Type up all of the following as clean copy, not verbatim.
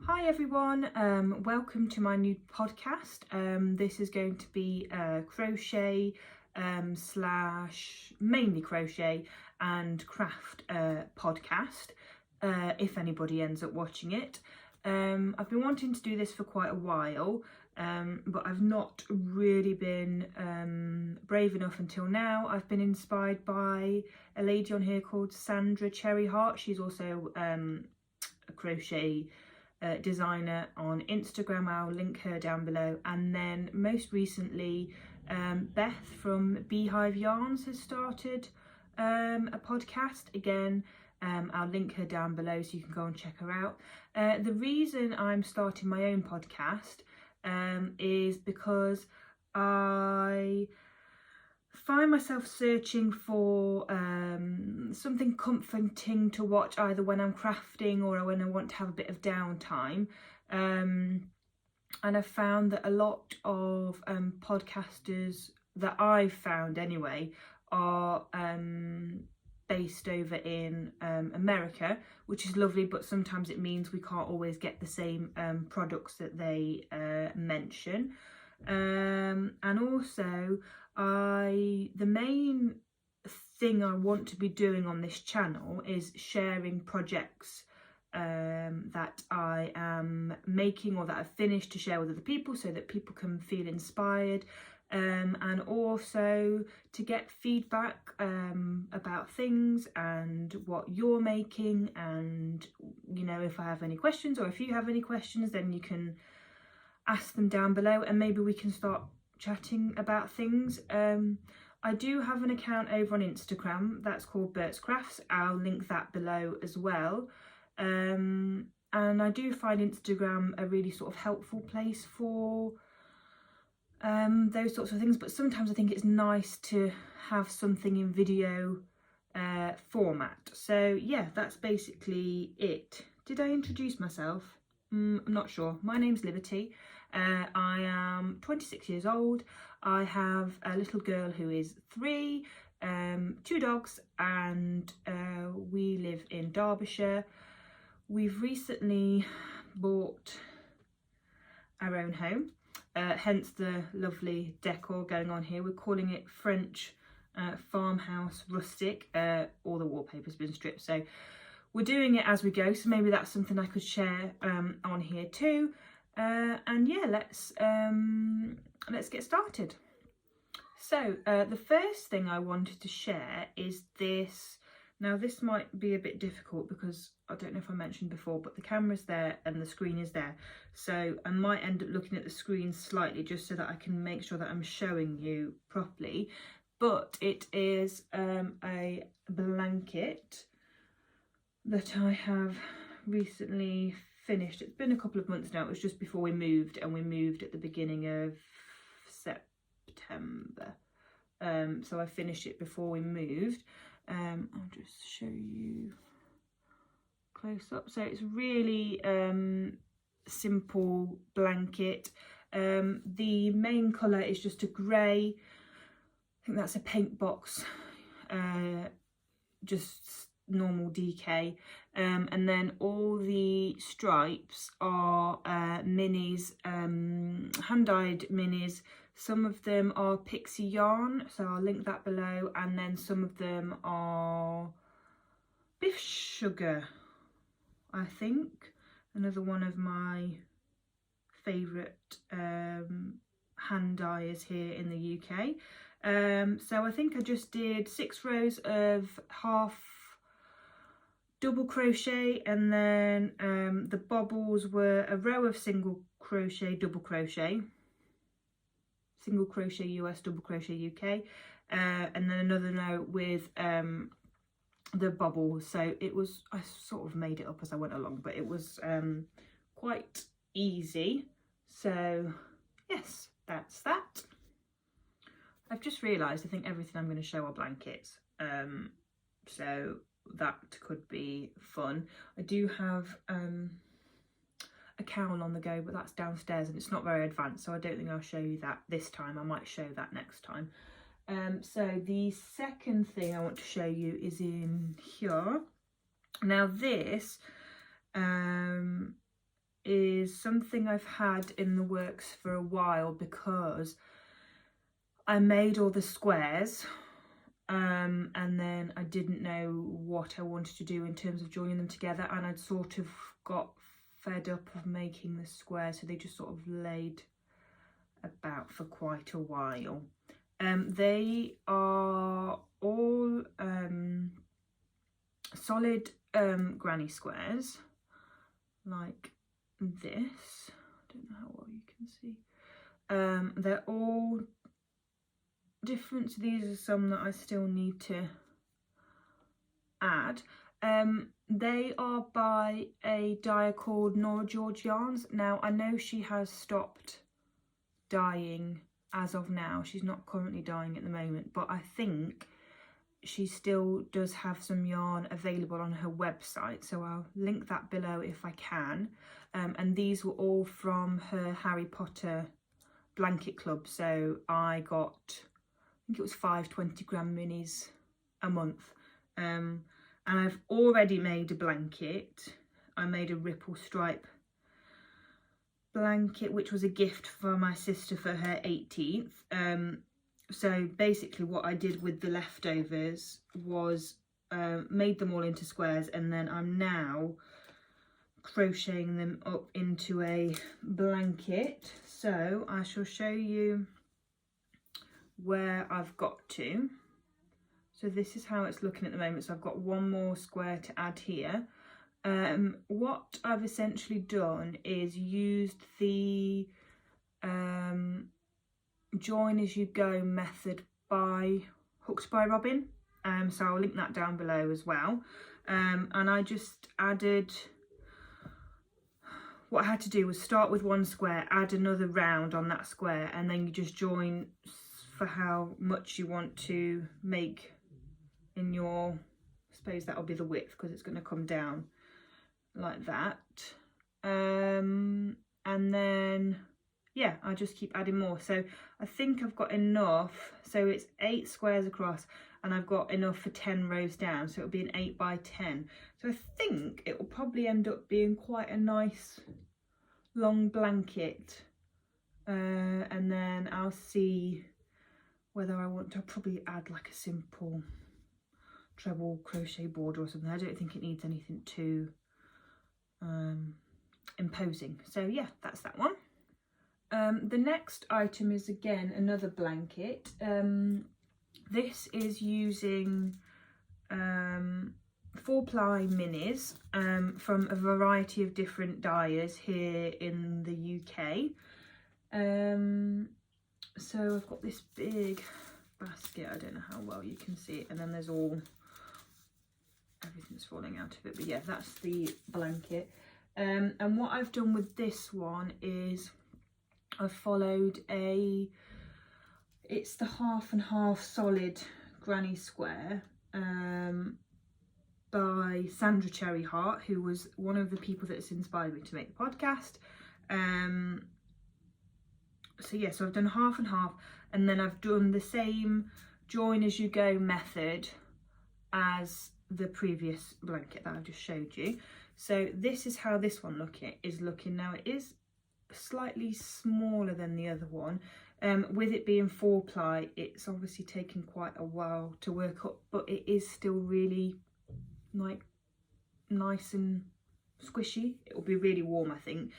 Hi everyone, welcome to my new podcast. This is going to be a crochet slash mainly crochet and craft podcast, if anybody ends up watching it. I've been wanting to do this for quite a while, but I've not really been brave enough until now. I've been inspired by a lady on here called Sandra Cherryheart. She's also a crochet designer on Instagram. I'll link her down below. And then most recently, Beth from Beehive Yarns has started a podcast. Again, I'll link her down below so you can go and check her out. The reason I'm starting my own podcast is because I find myself searching for something comforting to watch, either when I'm crafting or when I want to have a bit of downtime, and I've found that a lot of podcasters that I've found anyway are based over in America, which is lovely, but sometimes it means we can't always get the same products that they mention. And also the main thing I want to be doing on this channel is sharing projects that I am making or that I've finished to share with other people, so that people can feel inspired, and also to get feedback about things and what you're making. And you know, if I have any questions, or if you have any questions, then you can ask them down below and maybe we can start chatting about things. I do have an account over on Instagram that's called Bertscrafts. I'll link that below as well. And I do find Instagram a really sort of helpful place for those sorts of things, but sometimes I think it's nice to have something in video format. So yeah, that's basically it. Did I introduce myself? I'm not sure. My name's Liberty. I am 26 years old. I have a little girl who is 3, 2 dogs, and we live in Derbyshire. We've recently bought our own home, hence the lovely decor going on here. We're calling it French farmhouse rustic. All the wallpaper's been stripped, so we're doing it as we go, so maybe that's something I could share on here too. And yeah, let's get started. So the first thing I wanted to share is this. Now this might be a bit difficult because I don't know if I mentioned before, but the camera's there and the screen is there, so I might end up looking at the screen slightly just so that I can make sure that I'm showing you properly. But it is a blanket that I have recently finished. It's been a couple of months now. It was just before we moved, and we moved at the beginning of September. So I finished it before we moved. I'll just show you close up. So it's really simple blanket. The main colour is just a grey. I think that's a paint box, just normal DK, and then all the stripes are minis, hand-dyed minis. Some of them are pixie yarn, so I'll link that below, and then some of them are Biff Sugar, I think, another one of my favourite hand dyers here in the UK. So I think I just did 6 rows of half double crochet, and then the bobbles were a row of single crochet, double crochet, single crochet US, double crochet UK, and then another row with the bobble. So it was, I sort of made it up as I went along, but it was quite easy. So yes, that's that. I've just realised I think everything I'm going to show are blankets, so that could be fun. I do have a cowl on the go, but that's downstairs and it's not very advanced, so I don't think I'll show you that this time. I might show that next time. So the second thing I want to show you is in here. Now this is something I've had in the works for a while, because I made all the squares and then I didn't know what I wanted to do in terms of joining them together, and I'd sort of got fed up of making the squares, so they just sort of laid about for quite a while. They are all solid granny squares like this. I don't know how well you can see. They're all different. So these are some that I still need to add. They are by a dyer called Nora George Yarns. Now I know she has stopped dyeing as of now. She's not currently dyeing at the moment, but I think she still does have some yarn available on her website, so I'll link that below if I can. And these were all from her Harry Potter blanket club, so I got, I think it was 5 20-gram minis a month. And I've already made a blanket. I made a ripple stripe blanket, which was a gift for my sister for her 18th. So basically what I did with the leftovers was made them all into squares, and then I'm now crocheting them up into a blanket. So I shall show you where I've got to. So this is how it's looking at the moment. So I've got one more square to add here. What I've essentially done is used the join as you go method by Hooked by Robin, so I'll link that down below as well. And I just added, what I had to do was start with one square, add another round on that square, and then you just join for how much you want to make in your, I suppose that'll be the width, because it's going to come down like that. And then yeah, I just keep adding more. So I think I've got enough, so it's 8 squares across, and I've got enough for 10 rows down, so it'll be an 8 by 10. So I think it will probably end up being quite a nice long blanket. And then I'll see whether I want to, I'll probably add like a simple treble crochet border or something. I don't think it needs anything too imposing. So yeah, that's that one. The next item is again another blanket. This is using 4-ply minis from a variety of different dyers here in the UK. So I've got this big basket, I don't know how well you can see it, and then there's everything's falling out of it, but yeah, that's the blanket. And what I've done with this one is I've followed it's the 50/50 solid granny square by Sandra Cherry Heart, who was one of the people that's inspired me to make the podcast. So yeah, so I've done 50/50, and then I've done the same join as you go method as the previous blanket that I've just showed you. So this is how this one is looking now. It is slightly smaller than the other one. With it being 4-ply, it's obviously taken quite a while to work up, but it is still really like nice and squishy. It will be really warm, I think.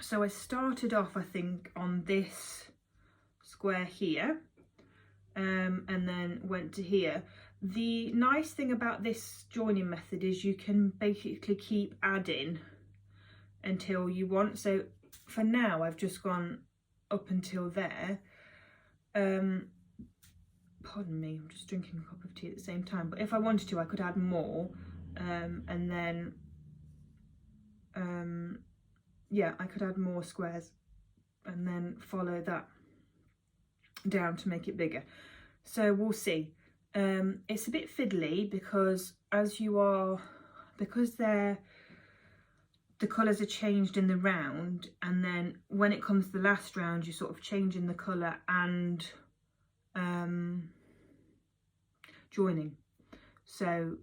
So I started off, I think, on this square here, and then went to here. The nice thing about this joining method is you can basically keep adding until you want. So for now I've just gone up until there. Pardon me, I'm just drinking a cup of tea at the same time, but if I wanted to I could add more, and then yeah, I could add more squares and then follow that down to make it bigger. So we'll see. It's a bit fiddly because because the colours are changed in the round, and then when it comes to the last round you're sort of changing the colour and joining, so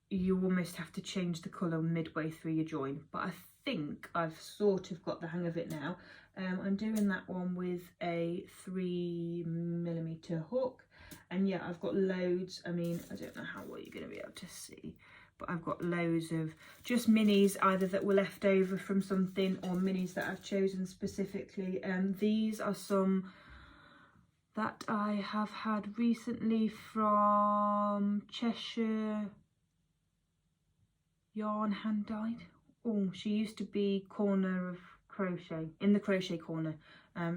you almost have to change the colour midway through your join. But I think I've sort of got the hang of it now. I'm doing that one with a 3mm hook, and yeah, I've got loads. I mean, I don't know how well you're going to be able to see, but I've got loads of just minis, either that were left over from something or minis that I've chosen specifically. These are some that I have had recently from Cheshire Yarn Hand Dyed. Oh, she used to be Corner of Crochet, in the Crochet Corner.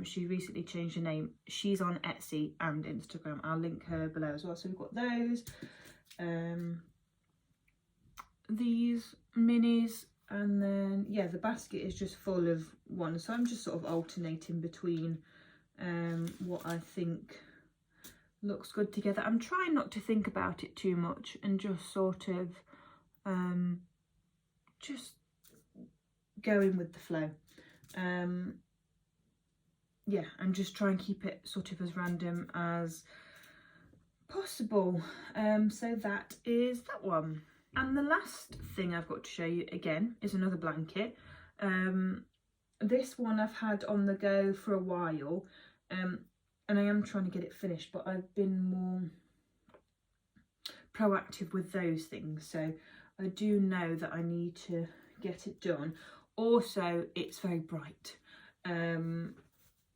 She recently changed her name. She's on Etsy and Instagram. I'll link her below as well. So we've got those, these minis, and then yeah, the basket is just full of ones. So I'm just sort of alternating between what I think looks good together. I'm trying not to think about it too much and just sort of just going with the flow. Yeah, and just try and keep it sort of as random as possible. So that is that one. And the last thing I've got to show you again is another blanket. This one I've had on the go for a while, and I am trying to get it finished, but I've been more proactive with those things, so I do know that I need to get it done. Also, it's very bright,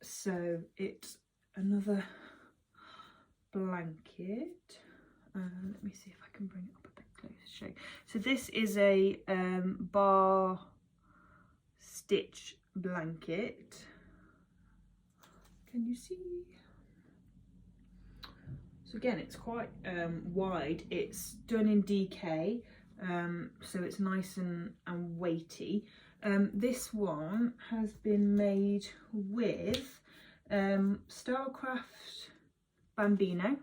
so it's another blanket. Let me see if I can bring it up a bit closer to show you. So this is a bar stitch blanket. Can you see? So again, it's quite wide. It's done in DK, so it's nice and weighty. This one has been made with Starcraft Bambino,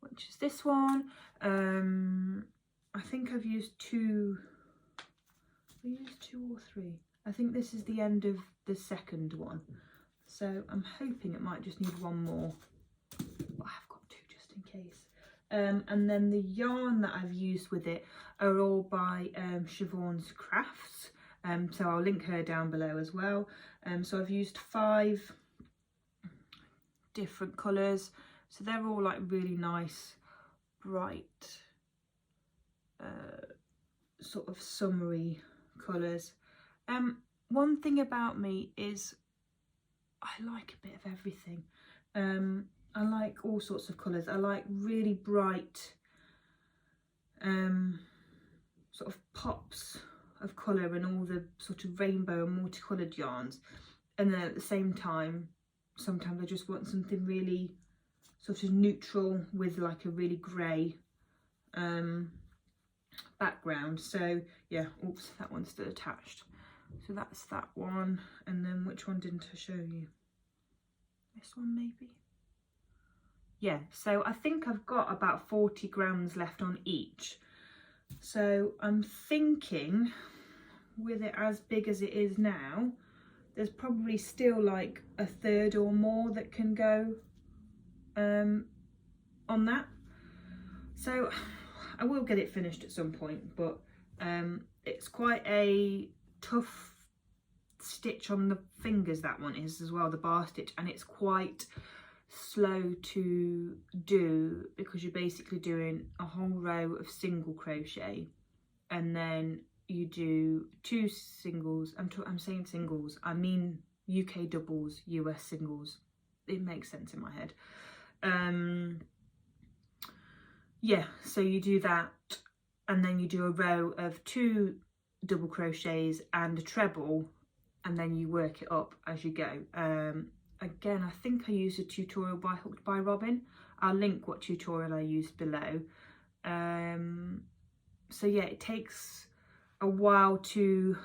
which is this one. I think I've used two. I used 2 or 3. I think this is the end of the second one, so I'm hoping it might just need one more. But I have got 2 just in case. And then the yarn that I've used with it are all by Siobhan's Crafts. So I'll link her down below as well. So I've used 5 different colours. So they're all like really nice, bright, sort of summery colours. One thing about me is I like a bit of everything. I like all sorts of colours. I like really bright sort of pops of colour and all the sort of rainbow and multicoloured yarns, and then at the same time sometimes I just want something really sort of neutral with like a really grey background. So yeah, oops, that one's still attached. So that's that one. And then which one didn't I show you? This one maybe? Yeah, so I think I've got about 40 grams left on each. So I'm thinking with it as big as it is now, there's probably still like a third or more that can go on that. So I will get it finished at some point, but it's quite a tough stitch on the fingers, that one is as well, the bar stitch, and it's quite slow to do because you're basically doing a whole row of single crochet and then you do 2 singles. I'm saying singles, I mean UK doubles, US singles. It makes sense in my head. Yeah, so you do that and then you do a row of 2 double crochets and a treble, and then you work it up as you go. Again, I think I used a tutorial by Hooked by Robin. I'll link what tutorial I used below. So yeah, it takes a while to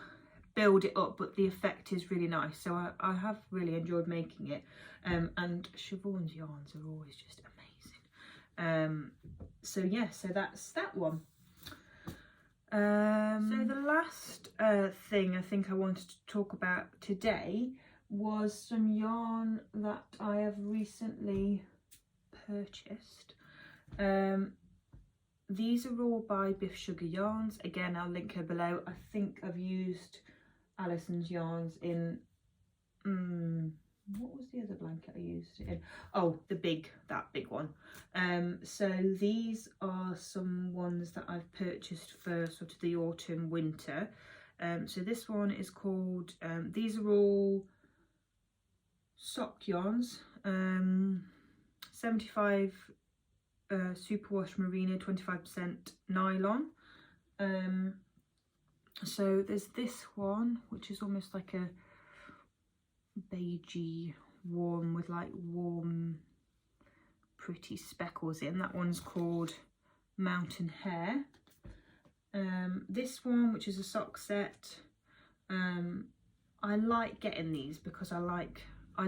build it up, but the effect is really nice. So I have really enjoyed making it. And Siobhan's yarns are always just amazing. So yeah, so that's that one. So the last thing I think I wanted to talk about today was some yarn that I have recently purchased. These are all by Biff Sugar Yarns. Again, I'll link her below. I think I've used Alison's yarns in, what was the other blanket I used it in? Oh, that big one. So these are some ones that I've purchased for sort of the autumn winter. So this one is called, these are all sock yarns, 75 superwash merino, 25% nylon. So there's this one, which is almost like a beigey warm with like warm pretty speckles in. That one's called Mountain Hare. This one, which is a sock set, I like getting these because I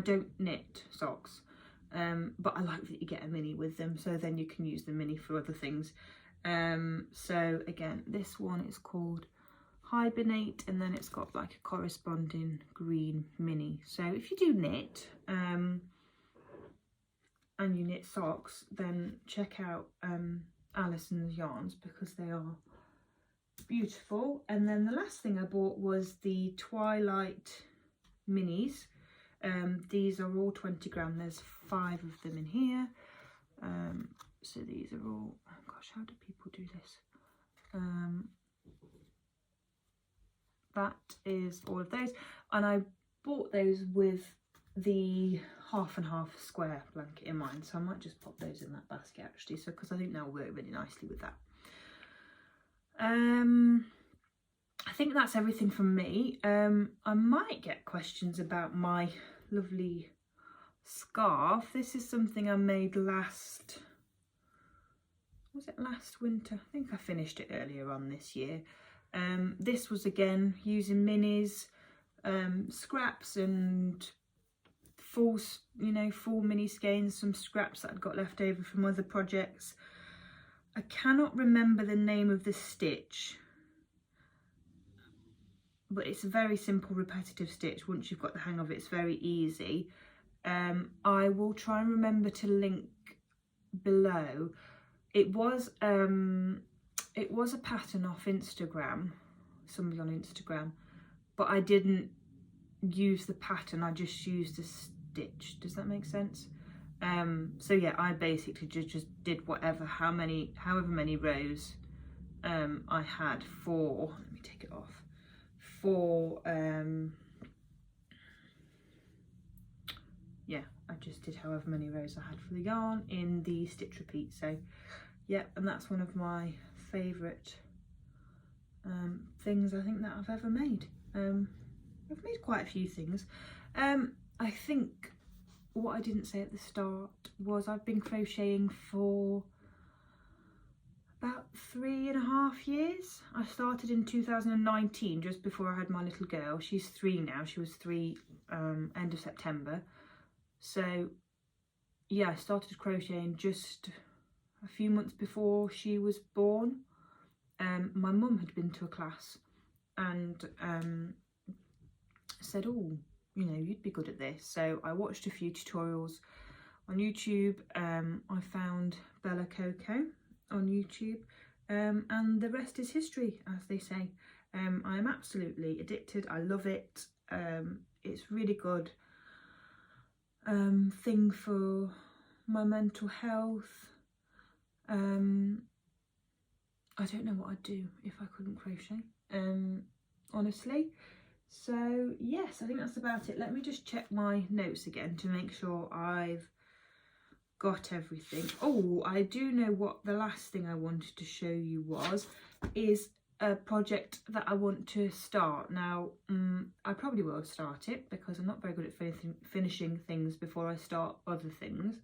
don't knit socks, but I like that you get a mini with them, so then you can use the mini for other things. So again, this one is called Hibernate, and then it's got like a corresponding green mini. So if you do knit and you knit socks, then check out Alison's yarns because they are beautiful. And then the last thing I bought was the Twilight minis. These are all 20 gram. There's 5 of them in here. So these are all, oh gosh, how do people do this? That is all of those, and I bought those with the half and half square blanket in mind, so I might just pop those in that basket actually, so because I think they'll work really nicely with that. I think that's everything from me. I might get questions about my lovely scarf. This is something I made last winter? I think I finished it earlier on this year. This was again using minis, scraps and full mini skeins, some scraps that I'd got left over from other projects. I cannot remember the name of the stitch, but it's a very simple repetitive stitch. Once you've got the hang of it, it's very easy. I will try and remember to link below. It was a pattern off Instagram, somebody on Instagram, but I didn't use the pattern, I just used a stitch. Does that make sense? So yeah, I basically just did however many rows I had for, let me take it off, for yeah, I just did however many rows I had for the yarn in the stitch repeat. So yeah, and that's one of my favourite things I think that I've ever made. I've made quite a few things. I think what I didn't say at the start was I've been crocheting for about 3.5 years. I started in 2019, just before I had my little girl. She's 3 now. She was 3 end of September. So yeah, I started crocheting just a few months before she was born. My mum had been to a class and said, oh, you'd be good at this. So I watched a few tutorials on YouTube. I found Bella Coco on YouTube, and the rest is history, as they say. I am absolutely addicted. I love it. It's really good thing for my mental health. I don't know what I'd do if I couldn't crochet, honestly. So yes, I think that's about it. Let me just check my notes again to make sure I've got everything. Oh, I do know what the last thing I wanted to show you is a project that I want to start. Now, I probably will start it because I'm not very good at finishing things before I start other things.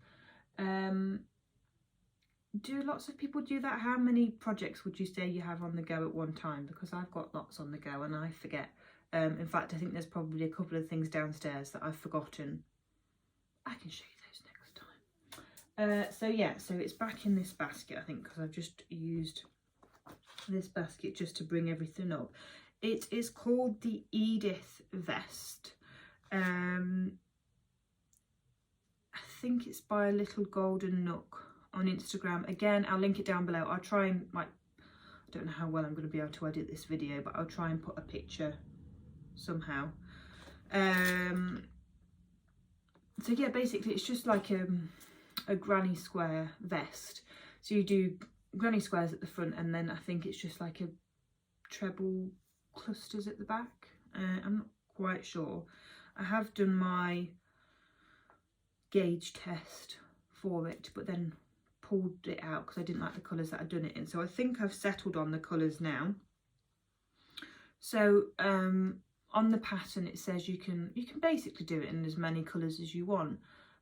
Do lots of people do that? How many projects would you say you have on the go at one time? Because I've got lots on the go and I forget. In fact, I think there's probably a couple of things downstairs that I've forgotten. I can show you those next time. So yeah, so it's back in this basket, I think, because I've just used this basket just to bring everything up. It is called the Edith vest. I think it's by a Little Golden Nook on Instagram. Again, I'll link it down below. I'll try and, I don't know how well I'm going to be able to edit this video, but I'll try and put a picture somehow. So yeah, basically it's just like a granny square vest. So you do granny squares at the front, and then I think it's just like a treble clusters at the back. I'm not quite sure. I have done my gauge test for it, but then pulled it out because I didn't like the colours that I'd done it in. So I think I've settled on the colours now. So on the pattern it says you can basically do it in as many colours as you want.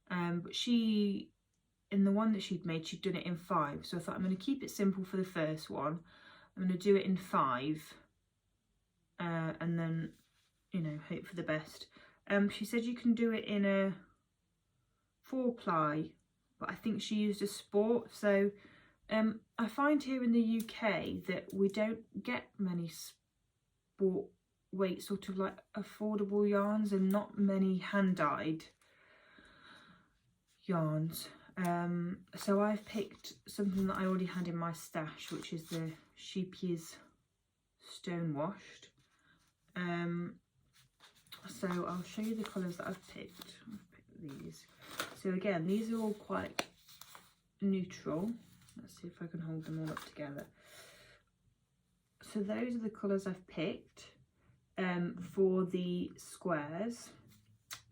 But she, in the one that she'd made, she'd done it in 5. So I thought I'm going to keep it simple for the first one. I'm going to do it in 5. And then, you know, hope for the best. She said you can do it in a 4-ply, but I think she used a sport. So I find here in the UK that we don't get many sport weight sort of like affordable yarns, and not many hand-dyed yarns. So I've picked something that I already had in my stash, which is the Sheepy's Stone Washed. So I'll show you the colours that I've picked. I've picked these. So again, these are all quite neutral. Let's see if I can hold them all up together. So those are the colours I've picked for the squares.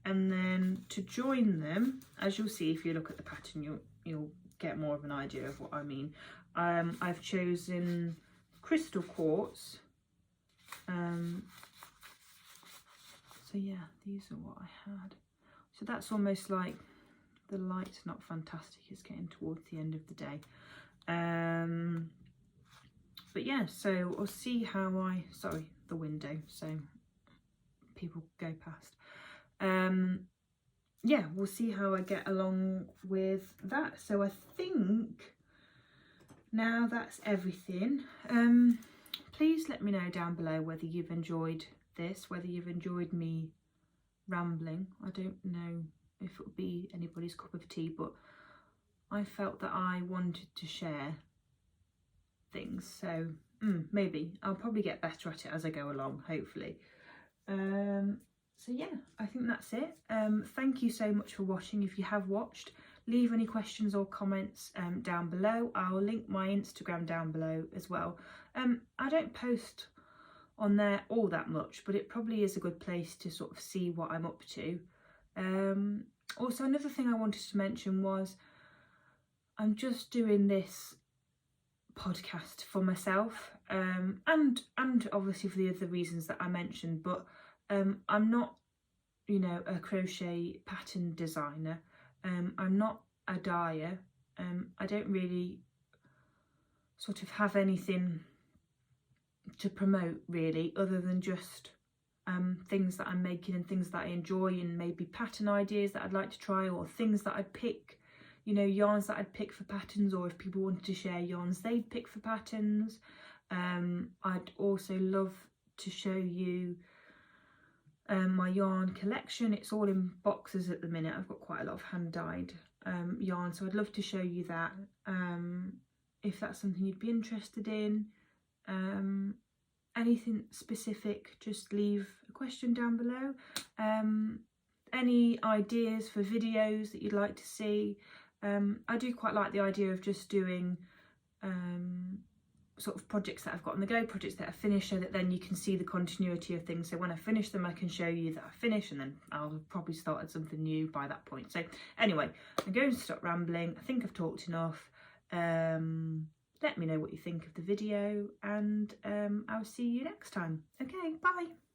And then to join them, as you'll see if you look at the pattern, you'll get more of an idea of what I mean. I've chosen crystal quartz. So yeah, these are what I had. So that's almost like, the light's not fantastic, it's getting towards the end of the day. But yeah, so we'll see how sorry, the window, so people go past. Yeah, we'll see how I get along with that. So I think now that's everything. Please let me know down below whether you've enjoyed this, whether you've enjoyed me rambling. I don't know if it would be anybody's cup of tea, but I felt that I wanted to share things. So maybe I'll probably get better at it as I go along, hopefully. So yeah, I think that's it. Thank you so much for watching. If you have watched, leave any questions or comments down below. I'll link my Instagram down below as well. I don't post on there all that much, but it probably is a good place to sort of see what I'm up to. Also, another thing I wanted to mention was I'm just doing this podcast for myself, and obviously for the other reasons that I mentioned, but I'm not, you know, a crochet pattern designer. I'm not a dyer. I don't really sort of have anything to promote really, other than just things that I'm making and things that I enjoy, and maybe pattern ideas that I'd like to try, or things that I'd pick, you know, yarns that I'd pick for patterns, or if people wanted to share yarns they'd pick for patterns. I'd also love to show you my yarn collection. It's all in boxes at the minute. I've got quite a lot of hand-dyed yarn, so I'd love to show you that, if that's something you'd be interested in. Anything specific, just leave a question down below. Any ideas for videos that you'd like to see. I do quite like the idea of just doing sort of projects that I've got on the go, projects that I finish, so that then you can see the continuity of things. So when I finish them, I can show you that I finished, and then I'll have probably started something new by that point. So anyway, I'm going to stop rambling. I think I've talked enough. Let me know what you think of the video, and I'll see you next time. Okay, bye.